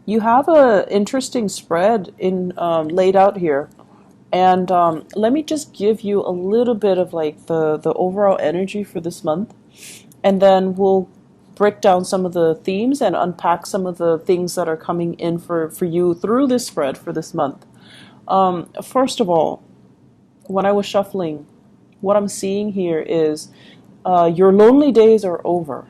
You have a interesting spread in laid out here. And let me just give you a little bit of like the overall energy for this month, and then we'll break down some of the themes and unpack some of the things that are coming in for you through this spread for this month. First of all, when I was shuffling, what I'm seeing here is your lonely days are over.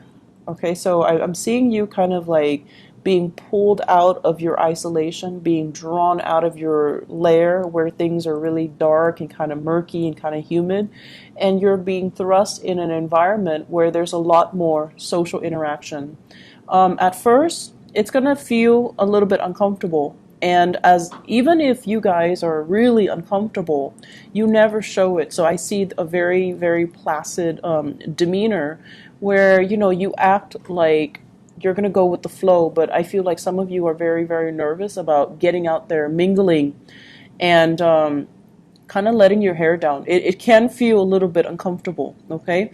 Okay, so I'm seeing you kind of like being pulled out of your isolation, being drawn out of your lair where things are really dark and kind of murky and kind of humid, and you're being thrust in an environment where there's a lot more social interaction. At first, it's gonna feel a little bit uncomfortable. And as even if you guys are really uncomfortable, you never show it. So I see a very, very placid demeanor where, you know, you act like you're going to go with the flow. But I feel like some of you are very, very nervous about getting out there, mingling, and kind of letting your hair down. It can feel a little bit uncomfortable, okay?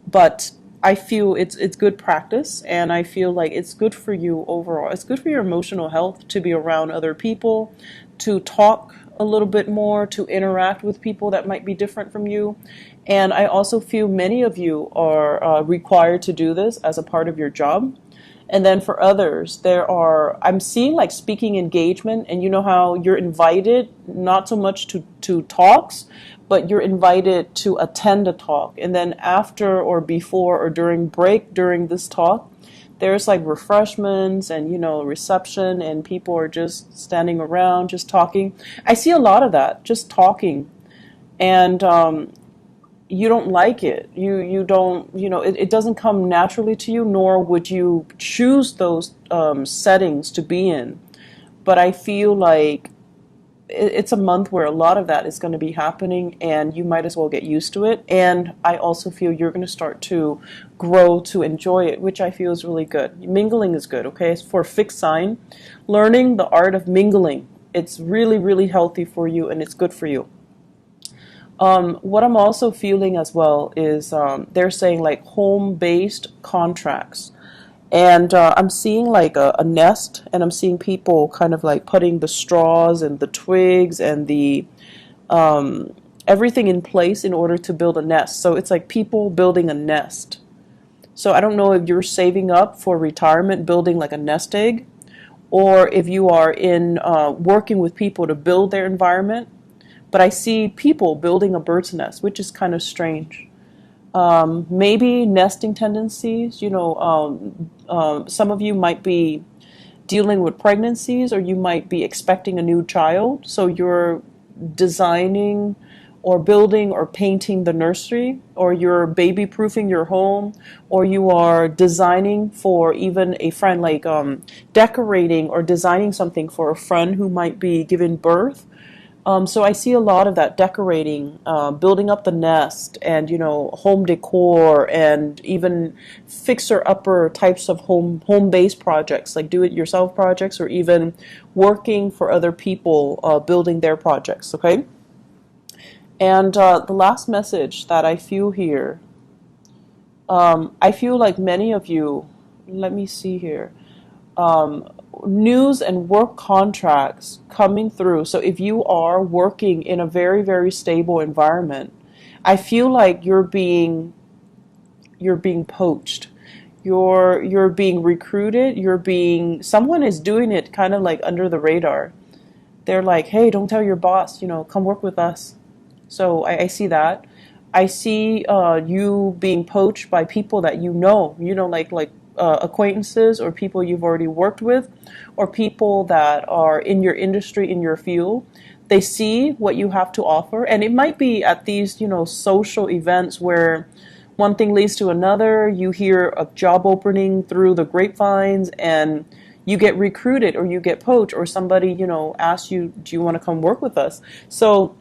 But I feel it's good practice, and I feel like it's good for you overall. It's good for your emotional health to be around other people, to talk a little bit more, to interact with people that might be different from you. And I also feel many of you are required to do this as a part of your job. And then for others, I'm seeing like speaking engagement, and you know how you're invited not so much to talks, but you're invited to attend a talk. And then after or before or during this talk, there's like refreshments and, you know, reception, and people are just standing around, just talking. I see a lot of that, just talking. And you don't like it. You don't, you know, it doesn't come naturally to you, nor would you choose those settings to be in. But I feel like it's a month where a lot of that is going to be happening, and you might as well get used to it. And I also feel you're going to start to grow to enjoy it, which I feel is really good. Mingling is good, okay? For fixed sign, learning the art of mingling, it's really, really healthy for you, and it's good for you. What I'm also feeling as well is they're saying like home-based contracts. And I'm seeing like a nest, and I'm seeing people kind of like putting the straws and the twigs and the everything in place in order to build a nest. So it's like people building a nest. So I don't know if you're saving up for retirement, building like a nest egg, or if you are in working with people to build their environment. But I see people building a bird's nest, which is kind of strange. Maybe nesting tendencies, you know, some of you might be dealing with pregnancies, or you might be expecting a new child. So you're designing or building or painting the nursery, or you're baby proofing your home, or you are designing for even a friend, like decorating or designing something for a friend who might be giving birth. So I see a lot of that decorating, building up the nest, and, you know, home decor, and even fixer-upper types of home-based projects, like do-it-yourself projects, or even working for other people, building their projects. Okay. And the last message that I feel here, I feel like many of you. Let me see here. News and work contracts coming through. So if you are working in a very, very stable environment, I feel like you're being poached. You're being recruited. Someone is doing it kind of like under the radar. They're like, hey, don't tell your boss, you know, come work with us. So I see that. I see you being poached by people that you know, like acquaintances, or people you've already worked with, or people that are in your industry, in your field. They see what you have to offer, and it might be at these, you know, social events where one thing leads to another. You hear a job opening through the grapevines, and you get recruited, or you get poached, or somebody, you know, asks you, do you want to come work with us? So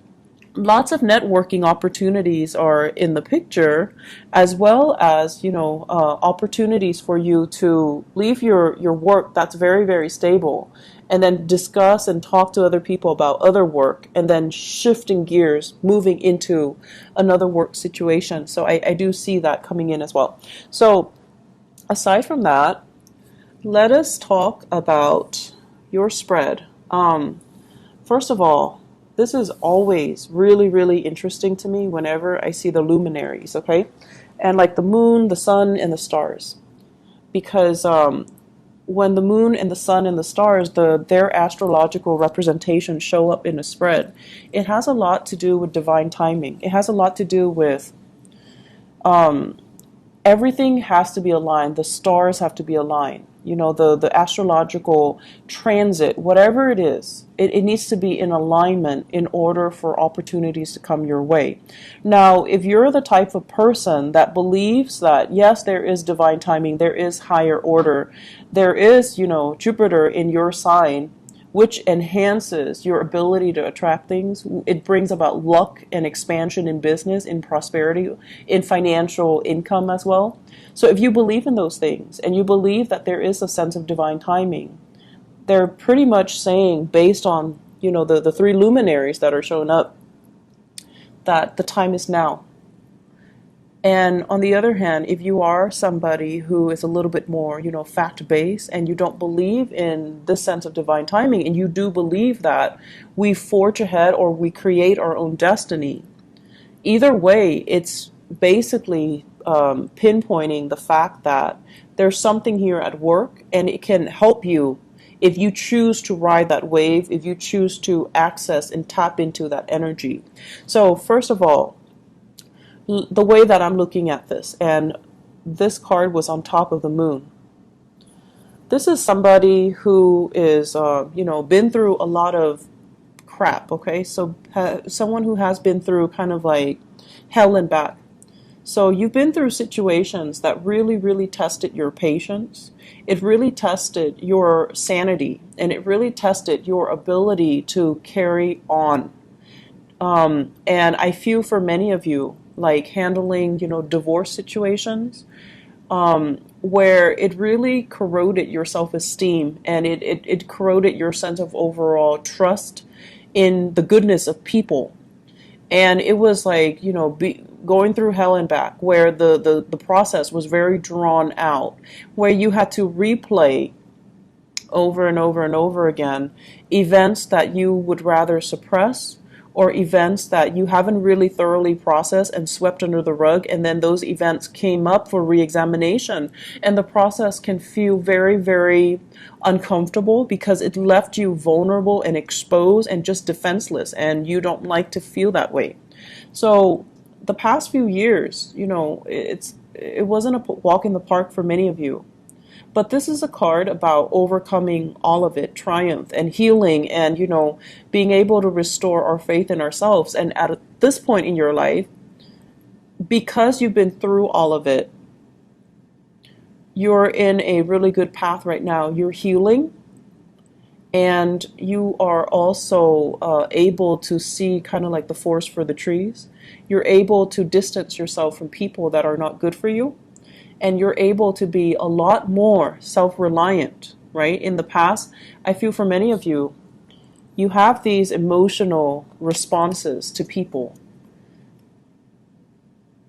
lots of networking opportunities are in the picture, as well as, you know, opportunities for you to leave your work that's very, very stable, and then discuss and talk to other people about other work, and then shifting gears, moving into another work situation. So I do see that coming in as well. So aside from that, let us talk about your spread. First of all, this is always really, really interesting to me whenever I see the luminaries, okay? And like the moon, the sun, and the stars. Because when the moon and the sun and the stars, their astrological representations show up in a spread, it has a lot to do with divine timing. It has a lot to do with everything has to be aligned. The stars have to be aligned. You know, the astrological transit, whatever it is, it needs to be in alignment in order for opportunities to come your way. Now, if you're the type of person that believes that, yes, there is divine timing, there is higher order, there is, you know, Jupiter in your sign, which enhances your ability to attract things. It brings about luck and expansion in business, in prosperity, in financial income as well. So if you believe in those things and you believe that there is a sense of divine timing, they're pretty much saying, based on, you know, the three luminaries that are showing up, that the time is now. And on the other hand, if you are somebody who is a little bit more, you know, fact-based and you don't believe in this sense of divine timing, and you do believe that we forge ahead or we create our own destiny, either way, it's basically pinpointing the fact that there's something here at work, and it can help you if you choose to ride that wave, if you choose to access and tap into that energy. So first of all, the way that I'm looking at this, and this card was on top of the moon. This is somebody who is, you know, been through a lot of crap, okay? So someone who has been through kind of like hell and back. So you've been through situations that really, really tested your patience. It really tested your sanity, and it really tested your ability to carry on. And I feel for many of you, like handling, you know, divorce situations, where it really corroded your self-esteem, and it corroded your sense of overall trust in the goodness of people. And it was like, you know, going through hell and back, where the process was very drawn out, where you had to replay over and over and over again events that you would rather suppress, or events that you haven't really thoroughly processed and swept under the rug, and then those events came up for re-examination, and the process can feel very, very uncomfortable because it left you vulnerable and exposed and just defenseless, and you don't like to feel that way. So the past few years, you know, it wasn't a walk in the park for many of you. But this is a card about overcoming all of it, triumph and healing, and, you know, being able to restore our faith in ourselves. And at this point in your life, because you've been through all of it, you're in a really good path right now. You're healing, and you are also able to see kind of like the forest for the trees. You're able to distance yourself from people that are not good for you. And you're able to be a lot more self-reliant, right? In the past, I feel for many of you, you have these emotional responses to people.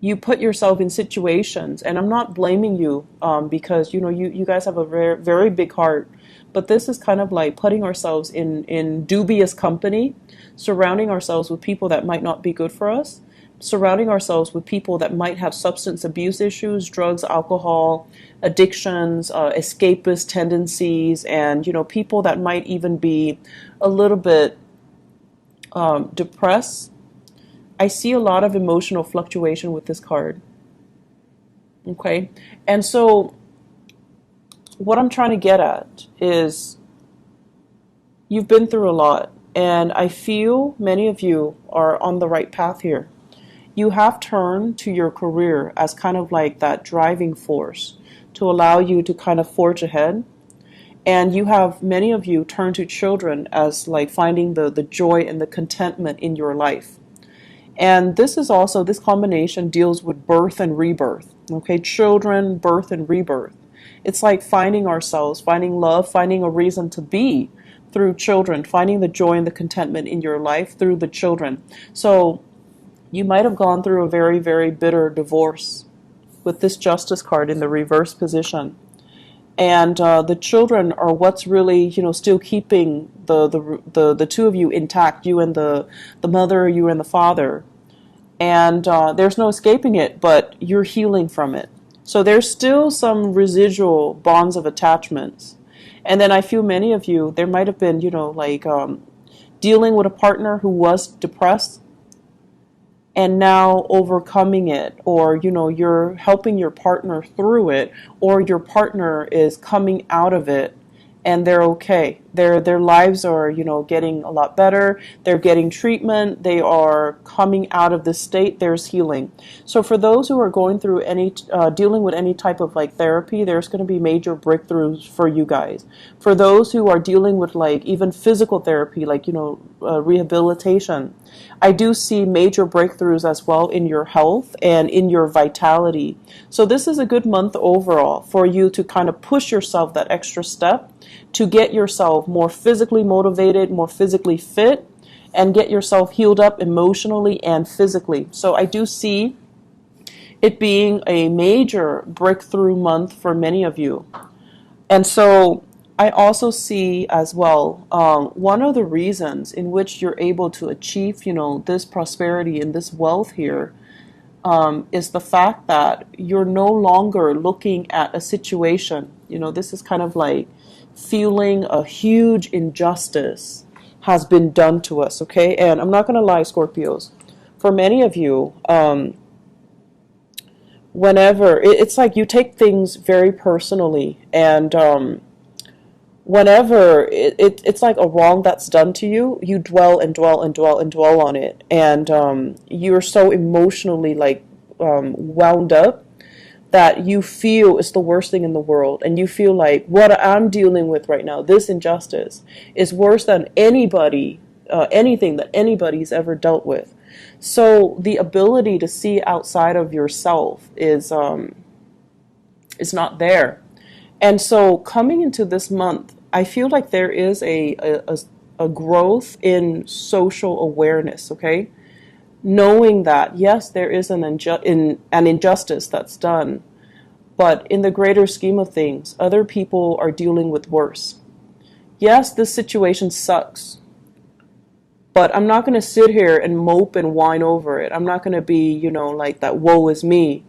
You put yourself in situations, and I'm not blaming you, because, you know, you guys have a very, very big heart, but this is kind of like putting ourselves in dubious company, surrounding ourselves with people that might not be good for us, surrounding ourselves with people that might have substance abuse issues, drugs, alcohol, addictions, escapist tendencies, and, you know, people that might even be a little bit depressed. I see a lot of emotional fluctuation with this card. Okay? And so what I'm trying to get at is you've been through a lot, and I feel many of you are on the right path here. You have turned to your career as kind of like that driving force to allow you to kind of forge ahead. And you have, many of you, turned to children as like finding the joy and the contentment in your life. And this is also, this combination deals with birth and rebirth. Okay, children, birth and rebirth. It's like finding ourselves, finding love, finding a reason to be through children, finding the joy and the contentment in your life through the children. So you might have gone through a very, very bitter divorce with this Justice card in the reverse position. and the children are what's really, still keeping the two of you intact, you and the mother, you and the father. And there's no escaping it, but you're healing from it. So there's still some residual bonds of attachments. And then I feel many of you, there might have been, like dealing with a partner who was depressed and now overcoming it, or you're helping your partner through it, or your partner is coming out of it and they're okay. Their lives are, getting a lot better. They're getting treatment. They are coming out of this state. There's healing. So for those who are going through any, dealing with any type of like therapy, there's going to be major breakthroughs for you guys. For those who are dealing with like even physical therapy, like, rehabilitation, I do see major breakthroughs as well in your health and in your vitality. So this is a good month overall for you to kind of push yourself that extra step to get yourself more physically motivated, more physically fit, and get yourself healed up emotionally and physically. So I do see it being a major breakthrough month for many of you. And so I also see as well, one of the reasons in which you're able to achieve, this prosperity and this wealth here, is the fact that you're no longer looking at a situation. This is kind of like feeling a huge injustice has been done to us, okay? And I'm not going to lie, Scorpios. For many of you, whenever, it's like you take things very personally, and whenever it's like a wrong that's done to you, you dwell and dwell and dwell and dwell on it, and you're so emotionally like wound up that you feel it's the worst thing in the world, and you feel like what I'm dealing with right now, this injustice, is worse than anything that anybody's ever dealt with. So the ability to see outside of yourself is not there. And so coming into this month, I feel like there is a growth in social awareness, okay? Knowing that, yes, there is an injustice that's done, but in the greater scheme of things, other people are dealing with worse. Yes, this situation sucks, but I'm not going to sit here and mope and whine over it. I'm not going to be, like that woe is me.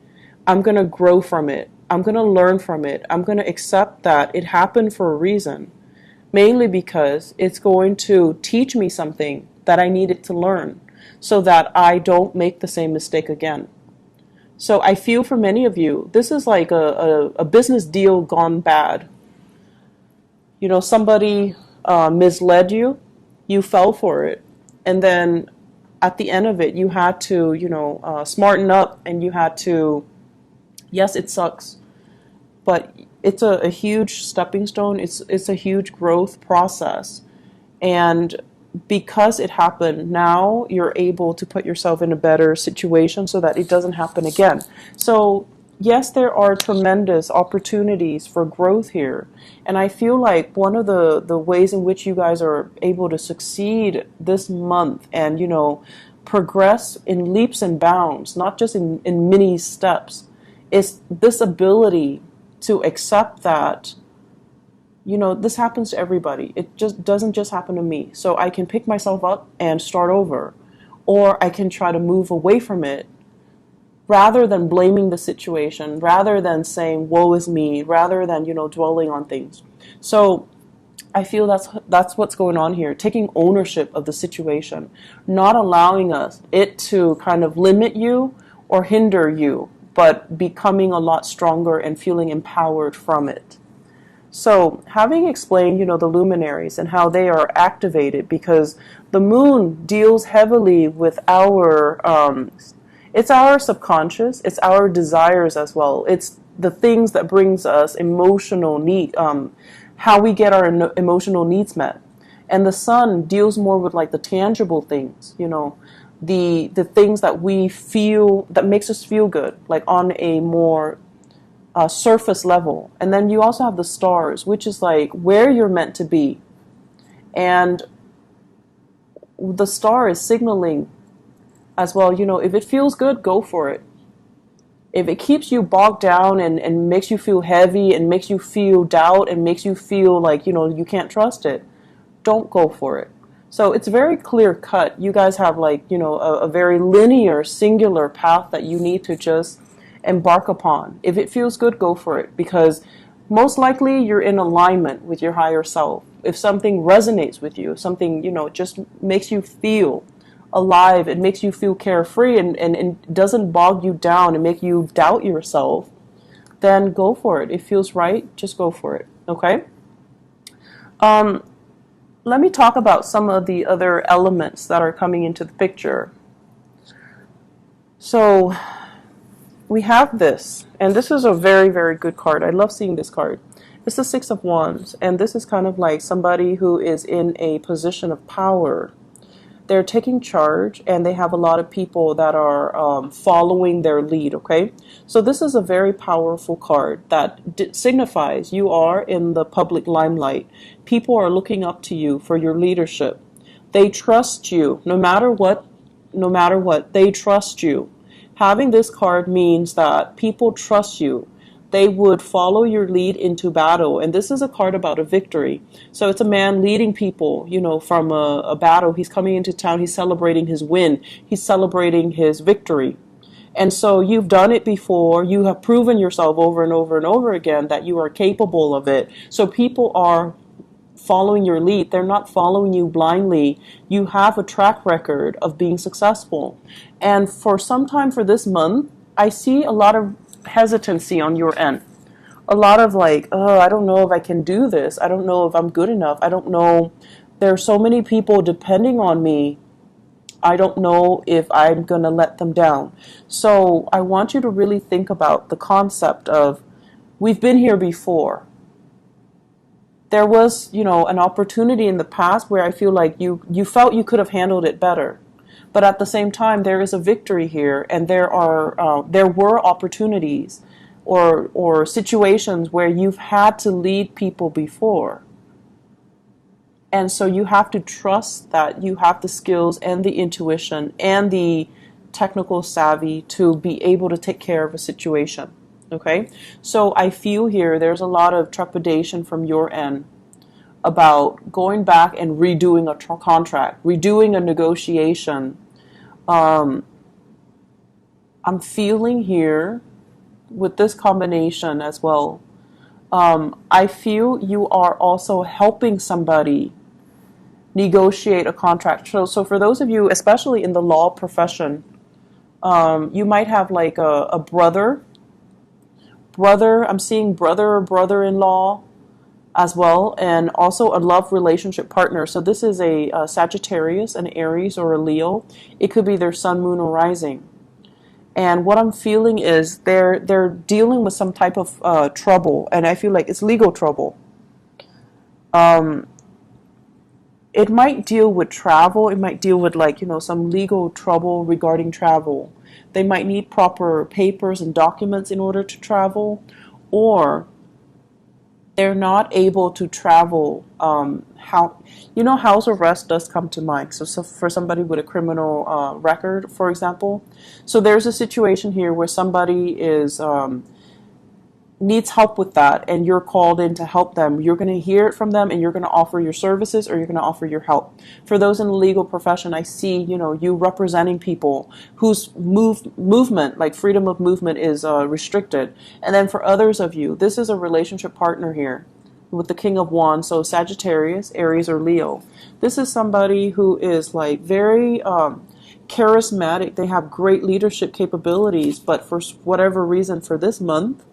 I'm going to grow from it. I'm going to learn from it. I'm going to accept that it happened for a reason, mainly because it's going to teach me something that I needed to learn so that I don't make the same mistake again. So I feel for many of you, this is like a business deal gone bad. Somebody misled you, you fell for it, and then at the end of it, you had to, smarten up, and you had to, yes, it sucks, but it's a huge stepping stone. It's a huge growth process. And because it happened, now you're able to put yourself in a better situation so that it doesn't happen again. So yes, there are tremendous opportunities for growth here. And I feel like one of the ways in which you guys are able to succeed this month and, progress in leaps and bounds, not just in mini steps, is this ability to accept that, this happens to everybody. It just doesn't just happen to me. So I can pick myself up and start over, or I can try to move away from it rather than blaming the situation, rather than saying, woe is me, rather than, dwelling on things. So I feel that's what's going on here, taking ownership of the situation, not allowing it to kind of limit you or hinder you, but becoming a lot stronger and feeling empowered from it. So having explained, the luminaries and how they are activated, because the moon deals heavily with it's our subconscious, it's our desires as well. It's the things that brings us emotional need, how we get our emotional needs met. And the sun deals more with like the tangible things, the things that we feel, that makes us feel good, like on a more surface level. And then you also have the stars, which is like where you're meant to be. And the star is signaling as well, if it feels good, go for it. If it keeps you bogged down and makes you feel heavy and makes you feel doubt and makes you feel like, you can't trust it, don't go for it. So it's very clear cut. You guys have like, a very linear, singular path that you need to just embark upon. If it feels good, go for it, because most likely you're in alignment with your higher self. If something resonates with you, if something, just makes you feel alive, it makes you feel carefree and doesn't bog you down and make you doubt yourself, then go for it. It feels right, just go for it. Okay? Let me talk about some of the other elements that are coming into the picture. So we have this, and this is a very, very good card. I love seeing this card. It's the Six of Wands, and this is kind of like somebody who is in a position of power. They're taking charge, and they have a lot of people that are following their lead, okay? So this is a very powerful card that signifies you are in the public limelight. People are looking up to you for your leadership. They trust you no matter what, they trust you. Having this card means that people trust you. They would follow your lead into battle. And this is a card about a victory. So it's a man leading people, from a battle. He's coming into town. He's celebrating his win. He's celebrating his victory. And so you've done it before. You have proven yourself over and over and over again that you are capable of it. So people are following your lead. They're not following you blindly. You have a track record of being successful. And for some time for this month, I see a lot of hesitancy on your end. A lot of like, oh, I don't know if I can do this. I don't know if I'm good enough. I don't know. There are so many people depending on me. I don't know if I'm going to let them down. So I want you to really think about the concept of, we've been here before. There was, an opportunity in the past where I feel like you felt you could have handled it better. But at the same time, there is a victory here, and there were opportunities or situations where you've had to lead people before. And so you have to trust that you have the skills and the intuition and the technical savvy to be able to take care of a situation. Okay? So I feel here there's a lot of trepidation from your end about going back and redoing a contract, redoing a negotiation. I'm feeling here with this combination as well. I feel you are also helping somebody negotiate a contract. So for those of you, especially in the law profession, you might have like a brother. I'm seeing brother or brother-in-law as well, and also a love relationship partner. So this is a Sagittarius, an Aries, or a Leo. It could be their sun, moon, or rising. And what I'm feeling is they're dealing with some type of trouble, and I feel like it's legal trouble. It might deal with travel. It might deal with some legal trouble regarding travel. They might need proper papers and documents in order to travel, or they're not able to travel. House arrest does come to mind. So for somebody with a criminal record, for example. So there's a situation here where somebody needs help with that, and you're called in to help them. You're going to hear it from them, and you're going to offer your services, or you're going to offer your help. For those in the legal profession, I see, you representing people whose movement, like freedom of movement, is restricted. And then for others of you, this is a relationship partner here with the King of Wands, so Sagittarius, Aries, or Leo. This is somebody who is like very charismatic. They have great leadership capabilities, but for whatever reason for this month,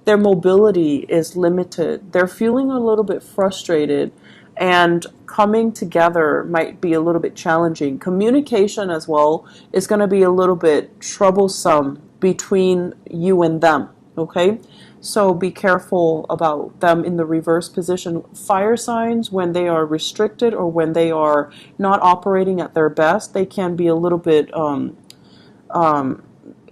their mobility is limited. They're feeling a little bit frustrated, and coming together might be a little bit challenging. Communication as well is going to be a little bit troublesome between you and them, okay? So be careful about them in the reverse position. Fire signs, when they are restricted or when they are not operating at their best, they can be a little bit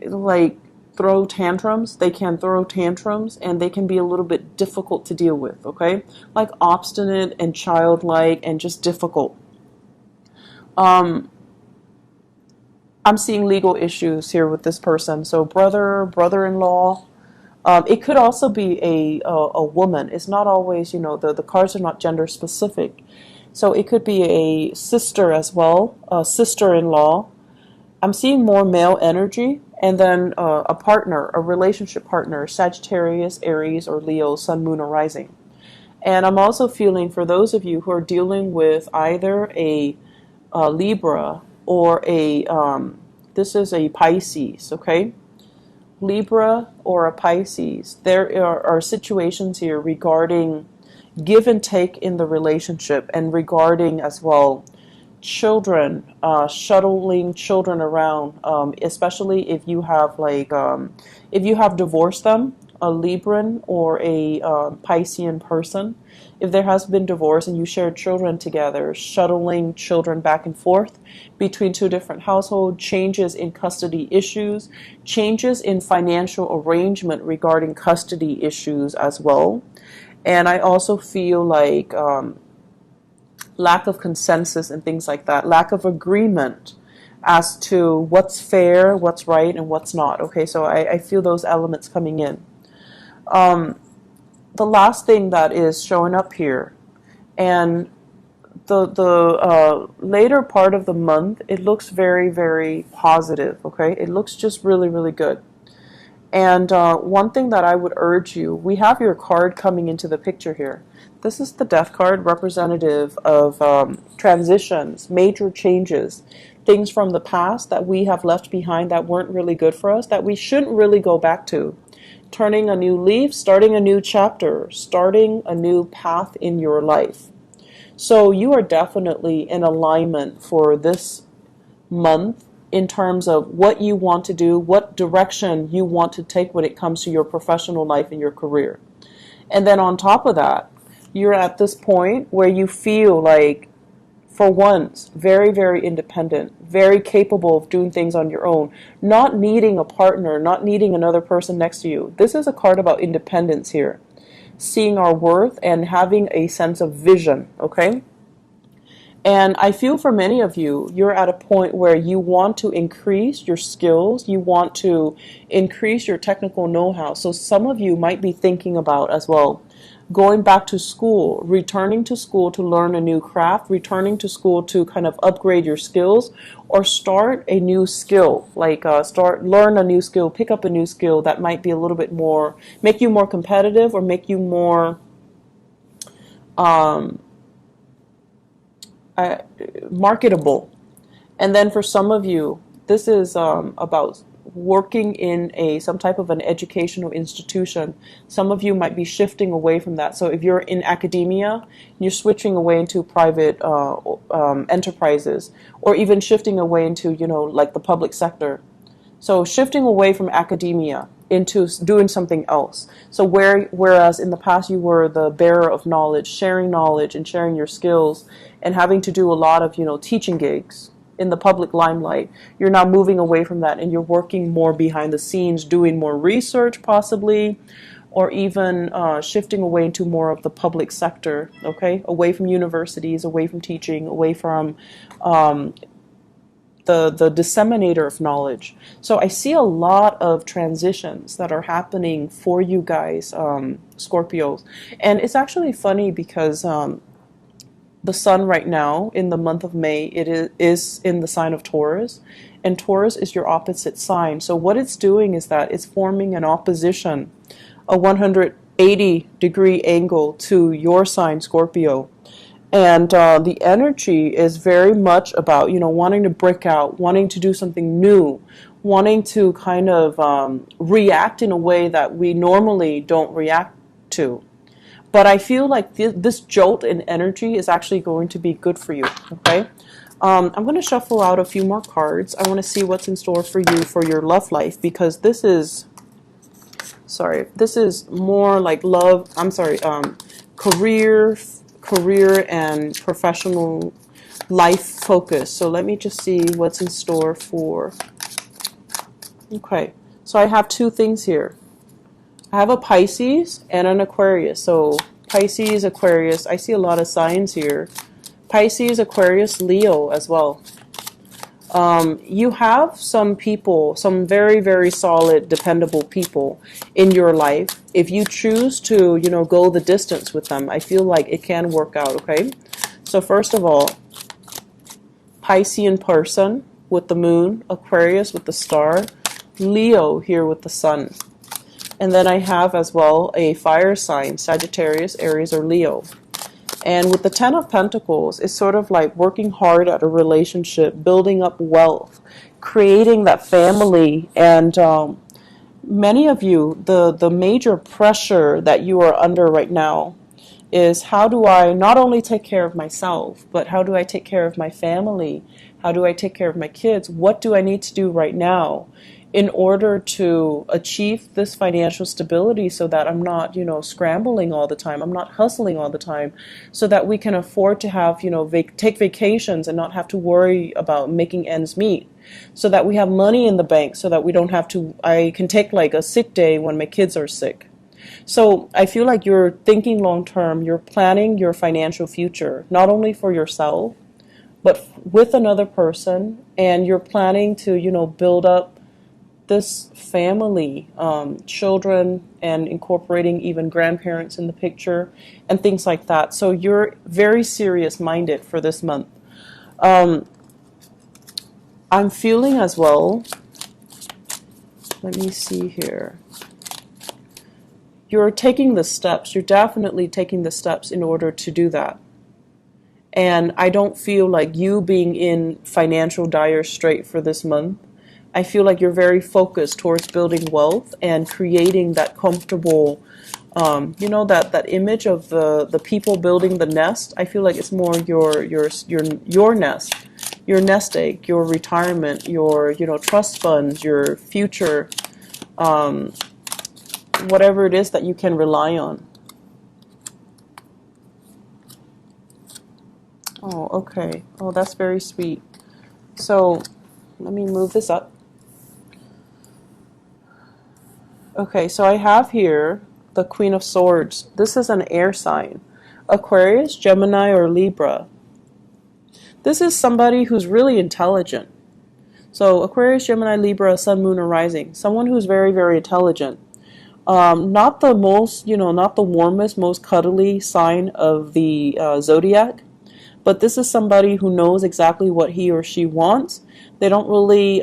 like throw tantrums. They can throw tantrums, and they can be a little bit difficult to deal with, okay? Like obstinate and childlike and just difficult. I'm seeing legal issues here with this person. So brother, brother-in-law. It could also be a woman. It's not always, the cards are not gender specific. So it could be a sister as well, a sister-in-law. I'm seeing more male energy. And then a partner, a relationship partner, Sagittarius, Aries, or Leo, Sun, Moon, or Rising. And I'm also feeling for those of you who are dealing with either a Libra or this is a Pisces, okay? Libra or a Pisces. There are situations here regarding give and take in the relationship and regarding as well children, shuttling children around, especially if you have if you have divorced them, a Libran or a Piscean person. If there has been divorce and you share children together, shuttling children back and forth between two different households, changes in custody issues, changes in financial arrangement regarding custody issues as well. And I also feel like lack of consensus and things like that, lack of agreement as to what's fair, what's right, and what's not. Okay, so I feel those elements coming in. The last thing that is showing up here, and the later part of the month, it looks very, very positive. Okay, it looks just really, really good. And one thing that I would urge you, we have your card coming into the picture here. This is the Death card, representative of transitions, major changes, things from the past that we have left behind that weren't really good for us, that we shouldn't really go back to. Turning a new leaf, starting a new chapter, starting a new path in your life. So you are definitely in alignment for this month in terms of what you want to do, what direction you want to take when it comes to your professional life and your career. And then on top of that, you're at this point where you feel like, for once, very, very independent, very capable of doing things on your own, not needing a partner, not needing another person next to you. This is a card about independence here. Seeing our worth and having a sense of vision, okay? And I feel for many of you, you're at a point where you want to increase your skills, you want to increase your technical know-how. So some of you might be thinking about as well, going back to school, returning to school to learn a new craft, returning to school to kind of upgrade your skills, or start a new skill, like learn a new skill, pick up a new skill that might be a little bit more, make you more competitive or make you more marketable. And then for some of you, this is about working in some type of an educational institution. Some of you might be shifting away from that. So if you're in academia, you're switching away into private enterprises, or even shifting away into, like the public sector. So shifting away from academia into doing something else. So whereas in the past you were the bearer of knowledge and sharing your skills and having to do a lot of, teaching gigs in the public limelight, you're now moving away from that and you're working more behind the scenes, doing more research possibly, or even shifting away into more of the public sector, okay? Away from universities, away from teaching, away from the disseminator of knowledge. So I see a lot of transitions that are happening for you guys, Scorpios. And it's actually funny because the sun right now in the month of May, it is in the sign of Taurus, and Taurus is your opposite sign. So what it's doing is that it's forming an opposition, a 180-degree angle to your sign, Scorpio. And the energy is very much about, wanting to break out, wanting to do something new, wanting to kind of react in a way that we normally don't react to. But I feel like this jolt in energy is actually going to be good for you, okay? I'm going to shuffle out a few more cards. I want to see what's in store for you for your love life, because this is more like love, career and professional life focus. So let me just see what's in store for, okay. So I have two things here. I have a Pisces and an Aquarius. So Pisces, Aquarius, I see a lot of signs here. Pisces, Aquarius, Leo as well. You have some people, some very, very solid, dependable people in your life. If you choose to, go the distance with them, I feel like it can work out, okay? So first of all, Piscean person with the moon, Aquarius with the star, Leo here with the sun. And then I have as well a fire sign, Sagittarius, Aries, or Leo. And with the Ten of Pentacles, it's sort of like working hard at a relationship, building up wealth, creating that family. And many of you, the major pressure that you are under right now is, how do I not only take care of myself, but how do I take care of my family? How do I take care of my kids? What do I need to do right now in order to achieve this financial stability, so that I'm not, scrambling all the time, I'm not hustling all the time, so that we can afford to have, take vacations and not have to worry about making ends meet, so that we have money in the bank, so that we don't have to, I can take like a sick day when my kids are sick. So I feel like you're thinking long term, you're planning your financial future, not only for yourself, but with another person, and you're planning to, build up this family, children, and incorporating even grandparents in the picture and things like that. So you're very serious minded for this month. I'm feeling as well, let me see here. You're taking the steps. You're definitely taking the steps in order to do that. And I don't feel like you being in financial dire strait for this month. I feel like you're very focused towards building wealth and creating that comfortable, that image of the people building the nest. I feel like it's more your nest, your nest egg, your retirement, your trust funds, your future. Whatever it is that you can rely on. Oh, okay. Oh, that's very sweet. So, let me move this up. Okay, so I have here the Queen of Swords. This is an air sign. Aquarius, Gemini, or Libra. This is somebody who's really intelligent. So, Aquarius, Gemini, Libra, Sun, Moon, or Rising. Someone who's very, very intelligent. Not the most, not the warmest, most cuddly sign of the zodiac, but this is somebody who knows exactly what he or she wants. They don't really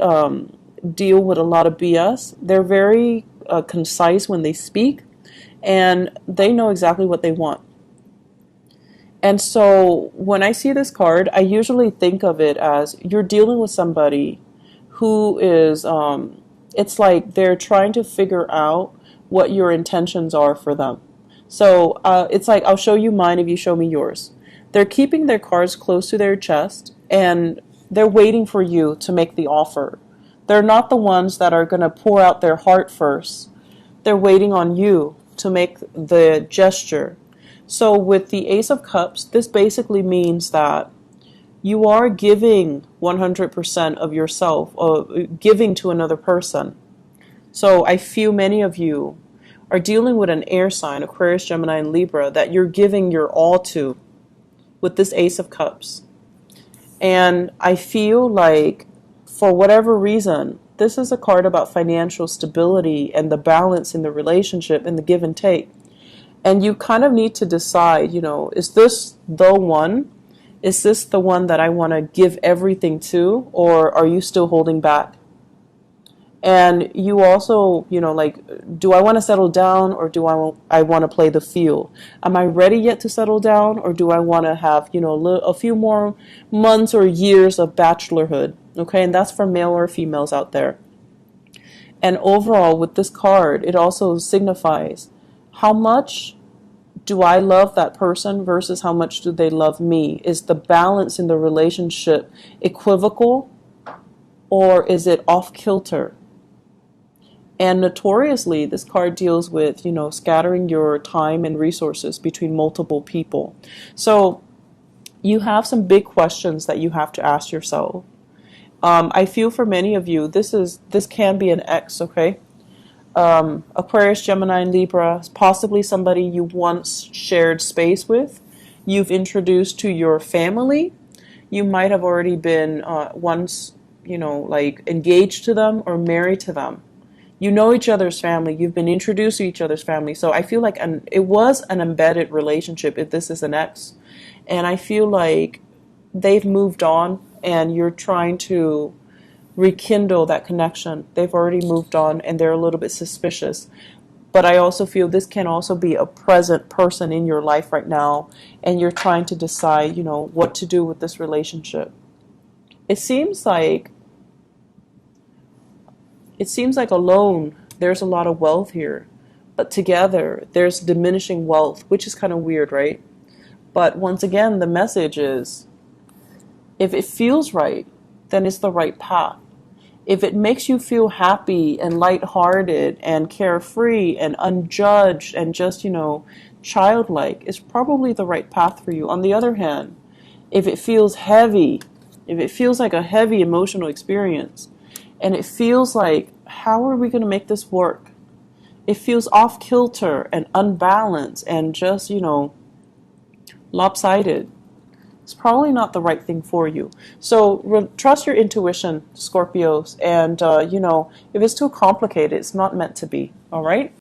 deal with a lot of BS. They're very concise when they speak, and they know exactly what they want. And so when I see this card, I usually think of it as you're dealing with somebody who is, it's like they're trying to figure out what your intentions are for them. So it's like, I'll show you mine if you show me yours. They're keeping their cards close to their chest, and they're waiting for you to make the offer. They're not the ones that are going to pour out their heart first. They're waiting on you to make the gesture. So with the Ace of Cups, this basically means that you are giving 100% of yourself, giving to another person. So I feel many of you are dealing with an air sign, Aquarius, Gemini, and Libra, that you're giving your all to with this Ace of Cups. And I feel like, for whatever reason, this is a card about financial stability and the balance in the relationship and the give and take. And you kind of need to decide, is this the one? Is this the one that I want to give everything to, or are you still holding back? And you also, do I want to settle down, or do I want to play the field? Am I ready yet to settle down, or do I want to have, a few more months or years of bachelorhood? Okay, and that's for male or females out there. And overall, with this card, it also signifies how much do I love that person versus how much do they love me? Is the balance in the relationship equivocal, or is it off kilter? And notoriously, this card deals with, scattering your time and resources between multiple people. So you have some big questions that you have to ask yourself. I feel for many of you, this can be an ex, okay? Aquarius, Gemini, and Libra, possibly somebody you once shared space with, you've introduced to your family. You might have already been once like engaged to them or married to them. You know each other's family. You've been introduced to each other's family. So I feel like it was an embedded relationship if this is an ex. And I feel like they've moved on and you're trying to rekindle that connection. They've already moved on and they're a little bit suspicious. But I also feel this can also be a present person in your life right now, and you're trying to decide, what to do with this relationship. It seems like alone there's a lot of wealth here, but together there's diminishing wealth, which is kind of weird, right? But once again, the message is if it feels right, then it's the right path. If it makes you feel happy and lighthearted and carefree and unjudged and just, childlike, it's probably the right path for you. On the other hand, if it feels heavy, if it feels like a heavy emotional experience, and it feels like, how are we going to make this work? It feels off kilter and unbalanced and just, lopsided. It's probably not the right thing for you. So trust your intuition, Scorpios. And, if it's too complicated, it's not meant to be. All right?